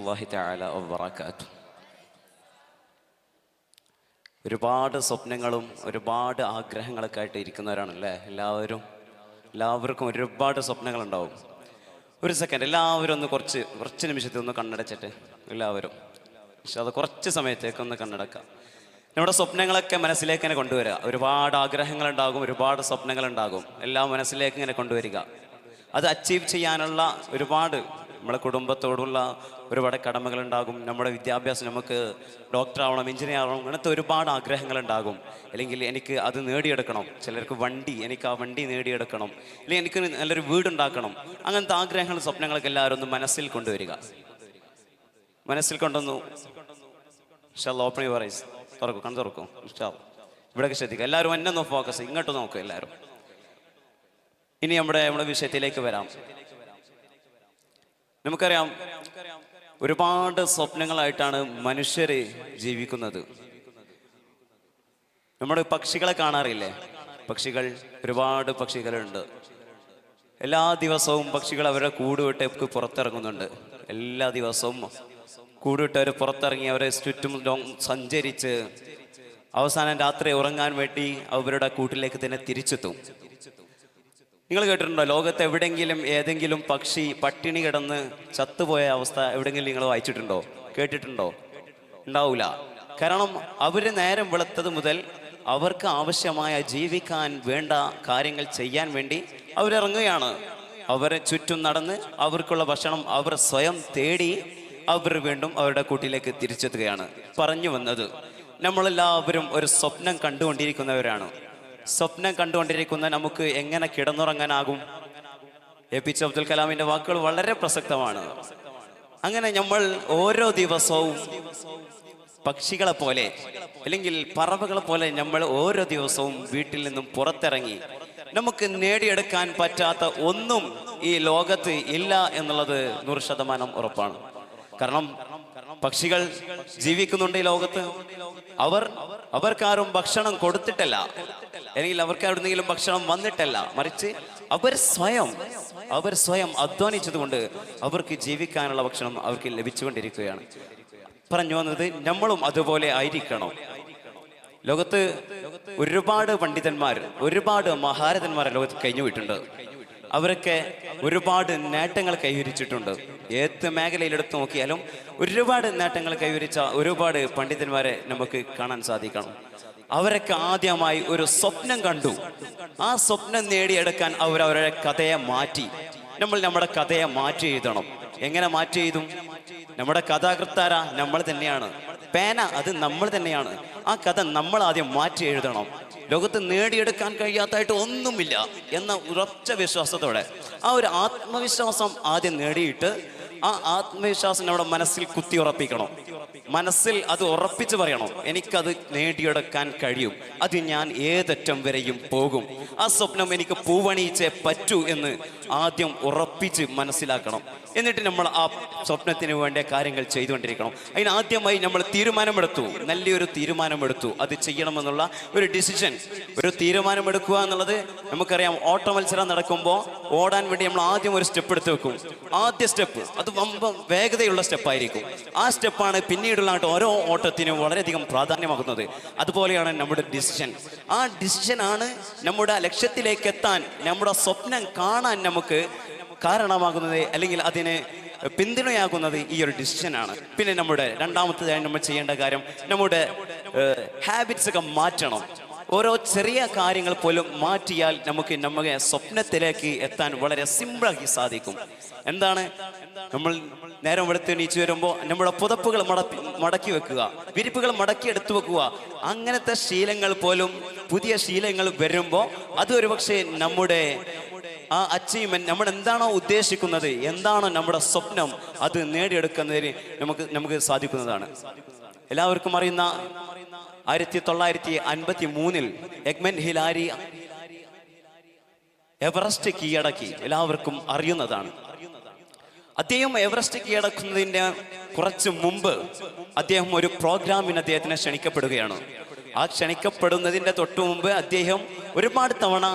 അല്ലാഹു തആല വബറകാതുഹു. ഒരുപാട് സ്വപ്നങ്ങളും ഒരുപാട് ആഗ്രഹങ്ങളൊക്കെ ആയിട്ട് ഇരിക്കുന്നവരാണല്ലേ എല്ലാവർക്കും ഒരുപാട് സ്വപ്നങ്ങളുണ്ടാവും. ഒരു സെക്കൻഡ് എല്ലാവരും ഒന്ന് കുറച്ച് നിമിഷത്തിൽ ഒന്ന് കണ്ണടച്ചിട്ട് എല്ലാവരും പക്ഷെ അത് കുറച്ച് സമയത്തേക്ക് ഒന്ന് കണ്ണടക്കാം. നമ്മുടെ സ്വപ്നങ്ങളൊക്കെ മനസ്സിലേക്ക് ഇങ്ങനെ കൊണ്ടുവരിക. ഒരുപാട് ആഗ്രഹങ്ങളുണ്ടാകും, ഒരുപാട് സ്വപ്നങ്ങളുണ്ടാകും, എല്ലാം മനസ്സിലേക്ക് ഇങ്ങനെ കൊണ്ടുവരിക. അത് അച്ചീവ് ചെയ്യാനുള്ള ഒരുപാട് നമ്മളെ കുടുംബത്തോടുള്ള ഒരുപാട് കടമകളുണ്ടാകും. നമ്മുടെ വിദ്യാഭ്യാസം, നമുക്ക് ഡോക്ടർ ആവണം, എഞ്ചിനീയർ ആവണം, അങ്ങനത്തെ ഒരുപാട് ആഗ്രഹങ്ങളുണ്ടാകും. അല്ലെങ്കിൽ എനിക്ക് അത് നേടിയെടുക്കണം. ചിലർക്ക് എനിക്ക് ആ വണ്ടി നേടിയെടുക്കണം, അല്ലെങ്കിൽ എനിക്ക് നല്ലൊരു വീടുണ്ടാക്കണം. അങ്ങനത്തെ ആഗ്രഹങ്ങളും സ്വപ്നങ്ങളൊക്കെ എല്ലാവരും ഒന്ന് മനസ്സിൽ കൊണ്ടുവരിക. മനസ്സിൽ കൊണ്ടുവന്നു ഓപ്പൺ യുവർ ഐസ്, തുറക്കും, കണ്ണു തുറക്കും. ഇവിടെയൊക്കെ ശ്രദ്ധിക്കുക. എല്ലാവരും എന്നെ ഒന്ന് ഫോക്കസ്, ഇങ്ങോട്ട് നോക്കുക എല്ലാവരും. ഇനി നമ്മുടെ വിഷയത്തിലേക്ക് വരാം. നമുക്കറിയാം, ഒരുപാട് സ്വപ്നങ്ങളായിട്ടാണ് മനുഷ്യര് ജീവിക്കുന്നത്. നമ്മുടെ പക്ഷികളെ കാണാറില്ലേ? ഒരുപാട് പക്ഷികളുണ്ട്. എല്ലാ ദിവസവും പക്ഷികൾ അവരുടെ കൂടുവിട്ട് പുറത്തിറങ്ങുന്നുണ്ട്. എല്ലാ ദിവസവും കൂടുവിട്ട് അവർ പുറത്തിറങ്ങി അവരെ ചുറ്റും സഞ്ചരിച്ച് അവസാനം രാത്രി ഉറങ്ങാൻ വേണ്ടി അവരുടെ കൂട്ടിലേക്ക് തന്നെ തിരിച്ചെത്തും. നിങ്ങൾ കേട്ടിട്ടുണ്ടോ? ലോകത്ത് എവിടെങ്കിലും ഏതെങ്കിലും പക്ഷി പട്ടിണി കിടന്ന് ചത്തുപോയ അവസ്ഥ എവിടെയെങ്കിലും നിങ്ങൾ വായിച്ചിട്ടുണ്ടോ, കേട്ടിട്ടുണ്ടോ? ഉണ്ടാവൂല. കാരണം അവര് നേരം വെളുത്തത് മുതൽ അവർക്ക് ആവശ്യമായ ജീവിക്കാൻ വേണ്ട കാര്യങ്ങൾ ചെയ്യാൻ വേണ്ടി അവരിറങ്ങുകയാണ്. അവരെ ചുറ്റും നടന്ന് അവർക്കുള്ള ഭക്ഷണം അവർ സ്വയം തേടി അവർ വീണ്ടും അവരുടെ കൂട്ടിലേക്ക് തിരിച്ചെത്തുകയാണ്. പറഞ്ഞു വന്നത്, നമ്മളെല്ലാവരും ഒരു സ്വപ്നം കണ്ടുകൊണ്ടിരിക്കുന്നവരാണ്. സ്വപ്നം കണ്ടുകൊണ്ടിരിക്കുന്ന നമുക്ക് എങ്ങനെ കിടന്നുറങ്ങാനാകും? APJ അബ്ദുൽ കലാമിന്റെ വാക്കുകൾ വളരെ പ്രസക്തമാണ്. അങ്ങനെ നമ്മൾ ഓരോ ദിവസവും പക്ഷികളെ പോലെ അല്ലെങ്കിൽ പറവകളെ പോലെ നമ്മൾ ഓരോ ദിവസവും വീട്ടിൽ നിന്നും പുറത്തിറങ്ങി നമുക്ക് നേടിയെടുക്കാൻ പറ്റാത്ത ഒന്നും ഈ ലോകത്ത് ഇല്ല എന്നുള്ളത് 100% ഉറപ്പാണ്. കാരണം പക്ഷികൾ ജീവിക്കുന്നുണ്ട് ഈ ലോകത്ത്. അവർക്കാരും ഭക്ഷണം കൊടുത്തിട്ടല്ല, അല്ലെങ്കിൽ അവർക്ക് എവിടെന്നെങ്കിലും ഭക്ഷണം വന്നിട്ടല്ല, മറിച്ച് അവർ സ്വയം അധ്വാനിച്ചതുകൊണ്ട് അവർക്ക് ജീവിക്കാനുള്ള ഭക്ഷണം അവർക്ക് ലഭിച്ചുകൊണ്ടിരിക്കുകയാണ്. പറഞ്ഞു വന്നത്, നമ്മളും അതുപോലെ ആയിരിക്കണം. ലോകത്ത് ഒരുപാട് പണ്ഡിതന്മാർ, ഒരുപാട് മഹാരഥന്മാർ ലോകത്ത് കഴിഞ്ഞു പോയിട്ടുണ്ട്. അവരൊക്കെ ഒരുപാട് നേട്ടങ്ങൾ കൈവരിച്ചിട്ടുണ്ട്. ഏത് മേഖലയിലെടുത്ത് നോക്കിയാലും ഒരുപാട് നേട്ടങ്ങൾ കൈവരിച്ച ഒരുപാട് പണ്ഡിതന്മാരെ നമുക്ക് കാണാൻ സാധിക്കണം. അവരൊക്കെ ആദ്യമായി ഒരു സ്വപ്നം കണ്ടു. ആ സ്വപ്നം നേടിയെടുക്കാൻ അവരവരുടെ കഥയെ മാറ്റി. നമ്മുടെ കഥയെ മാറ്റി എഴുതണം. എങ്ങനെ മാറ്റി എഴുതും? നമ്മുടെ കഥാകൃത്താര നമ്മൾ തന്നെയാണ്. പേന അത് നമ്മൾ തന്നെയാണ്. ആ കഥ നമ്മൾ ആദ്യം മാറ്റി എഴുതണം. ലോകത്ത് നേടിയെടുക്കാൻ കഴിയാത്തായിട്ട് ഒന്നുമില്ല എന്ന ഉറച്ച വിശ്വാസത്തോടെ ആ ഒരു ആത്മവിശ്വാസം ആദ്യം നേടിയിട്ട് ആ ആത്മവിശ്വാസം നമ്മുടെ മനസ്സിൽ കുത്തി ഉറപ്പിക്കണം. മനസ്സിൽ അത് ഉറപ്പിച്ച് പറയണം, എനിക്കത് നേടിയെടുക്കാൻ കഴിയും, അത് ഞാൻ ഏതറ്റം വരെയും പോകും, ആ സ്വപ്നം എനിക്ക് പൂവണിയിച്ചേ പറ്റൂ എന്ന് ആദ്യം ഉറപ്പിച്ച് മനസ്സിലാക്കണം. എന്നിട്ട് നമ്മൾ ആ സ്വപ്നത്തിന് വേണ്ട കാര്യങ്ങൾ ചെയ്തുകൊണ്ടിരിക്കണം. അതിനാദ്യമായി നമ്മൾ നല്ലൊരു തീരുമാനമെടുത്തു. അത് ചെയ്യണമെന്നുള്ള ഒരു തീരുമാനമെടുക്കുക എന്നുള്ളത് നമുക്കറിയാം. ഓട്ട മത്സരം നടക്കുമ്പോൾ ഓടാൻ വേണ്ടി നമ്മൾ ആദ്യം ഒരു സ്റ്റെപ്പ് എടുത്ത് വെക്കും. ആദ്യ സ്റ്റെപ്പ് അത് വേഗതയുള്ള സ്റ്റെപ്പായിരിക്കും. ആ സ്റ്റെപ്പാണ് പിന്നീടുള്ള ഓരോ ഓട്ടത്തിനും വളരെയധികം പ്രാധാന്യമാകുന്നത്. അതുപോലെയാണ് നമ്മുടെ ഡിസിഷൻ. ആ ഡിസിഷനാണ് നമ്മുടെ ലക്ഷ്യത്തിലേക്ക് എത്താൻ, നമ്മുടെ സ്വപ്നം കാണാൻ നമുക്ക് കാരണമാകുന്നത്, അല്ലെങ്കിൽ അതിന് പിന്തുണയാകുന്നത് ഈ ഒരു ഡിസിഷനാണ്. പിന്നെ നമ്മുടെ രണ്ടാമത്തേതായി നമ്മൾ ചെയ്യേണ്ട കാര്യം, നമ്മുടെ ഹാബിറ്റ്സ് ഒക്കെ മാറ്റണം. ഓരോ ചെറിയ കാര്യങ്ങൾ പോലും മാറ്റിയാൽ നമ്മുടെ സ്വപ്നത്തിലേക്ക് എത്താൻ വളരെ സിമ്പിളാക്കി സാധിക്കും. എന്താണ്? നമ്മൾ നേരം വെളുത്ത് എണീച്ച് വരുമ്പോൾ നമ്മുടെ പുതപ്പുകൾ മടക്കി വെക്കുക, വിരിപ്പുകൾ മടക്കി എടുത്തു വെക്കുക. അങ്ങനത്തെ ശീലങ്ങൾ പോലും, പുതിയ ശീലങ്ങൾ വരുമ്പോൾ അത് ഒരുപക്ഷെ നമ്മുടെ ആ അച്ചീവ്മെന്റ്, നമ്മൾ എന്താണോ ഉദ്ദേശിക്കുന്നത്, എന്താണോ നമ്മുടെ സ്വപ്നം, അത് നേടിയെടുക്കുന്നതിന് നമുക്ക് സാധിക്കുന്നതാണ്. എല്ലാവർക്കും അറിയുന്ന 1953 എഗ്മന്റ് ഹിലാരി എവറസ്റ്റ് കീഴടക്കി. എല്ലാവർക്കും അറിയുന്നതാണ്. അദ്ദേഹം എവറസ്റ്റ് കീഴടക്കുന്നതിന്റെ കുറച്ച് മുമ്പ് അദ്ദേഹം ഒരു പ്രോഗ്രാമിന് അദ്ദേഹത്തിനെ ക്ഷണിക്കപ്പെടുകയാണ്. ആ ക്ഷണിക്കപ്പെടുന്നതിന്റെ തൊട്ടു മുമ്പ് അദ്ദേഹം ഒരുപാട് തവണ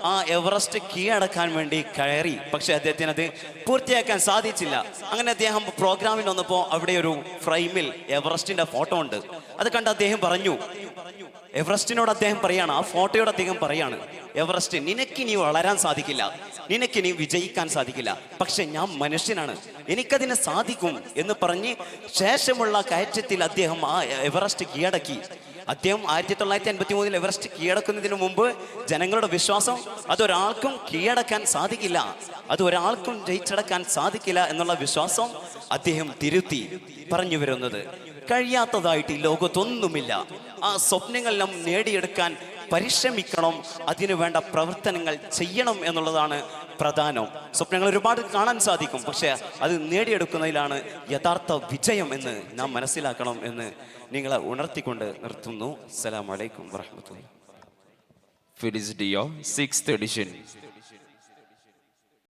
ആ എവറസ്റ്റ് കീഴടക്കാൻ വേണ്ടി കയറി. പക്ഷെ അദ്ദേഹത്തിന് അത് പൂർത്തിയാക്കാൻ സാധിച്ചില്ല. അങ്ങനെ അദ്ദേഹം പ്രോഗ്രാമിൽ വന്നപ്പോൾ അവിടെ ഒരു ഫ്രെയിമിൽ എവറസ്റ്റിന്റെ ഫോട്ടോ ഉണ്ട്. അത് കണ്ട് അദ്ദേഹം പറഞ്ഞു, എവറസ്റ്റിനോട് അദ്ദേഹം പറയാണ്, ആ ഫോട്ടോയോട് അദ്ദേഹം പറയാണ്, എവറസ്റ്റ് നിനക്കിനി വളരാൻ സാധിക്കില്ല, നിനക്കിനി വിജയിക്കാൻ സാധിക്കില്ല, പക്ഷെ ഞാൻ മനുഷ്യനാണ്, എനിക്കതിന് സാധിക്കും എന്ന് പറഞ്ഞ് ശേഷമുള്ള കയറ്റത്തിൽ അദ്ദേഹം ആ എവറസ്റ്റ് കീഴടക്കി. അദ്ദേഹം 1953 എവറസ്റ്റ് കീഴടക്കുന്നതിന് മുമ്പ് ജനങ്ങളുടെ വിശ്വാസം അതൊരാൾക്കും കീഴടക്കാൻ സാധിക്കില്ല, അത് ഒരാൾക്കും ജയിച്ചടക്കാൻ സാധിക്കില്ല എന്നുള്ള വിശ്വാസം അദ്ദേഹം തിരുത്തി. പറഞ്ഞു വരുന്നത്, കഴിയാത്തതായിട്ട് ഈ ലോകത്തൊന്നുമില്ല. ആ സ്വപ്നങ്ങളെല്ലാം നേടിയെടുക്കാൻ പരിശ്രമിക്കണം, അതിനു വേണ്ട പ്രവർത്തനങ്ങൾ ചെയ്യണം എന്നുള്ളതാണ് പ്രധാനം. സ്വപ്നങ്ങൾ ഒരുപാട് കാണാൻ സാധിക്കും, പക്ഷെ അത് നേടിയെടുക്കുന്നതിലാണ് യഥാർത്ഥ വിജയം എന്ന് നാം മനസ്സിലാക്കണം എന്ന് നിങ്ങളെ ഉണർത്തിക്കൊണ്ട് നിർത്തുന്നു. അസ്സലാമു അലൈക്കും വറഹ്മത്തുള്ളാഹി. Felicity your 6th edition.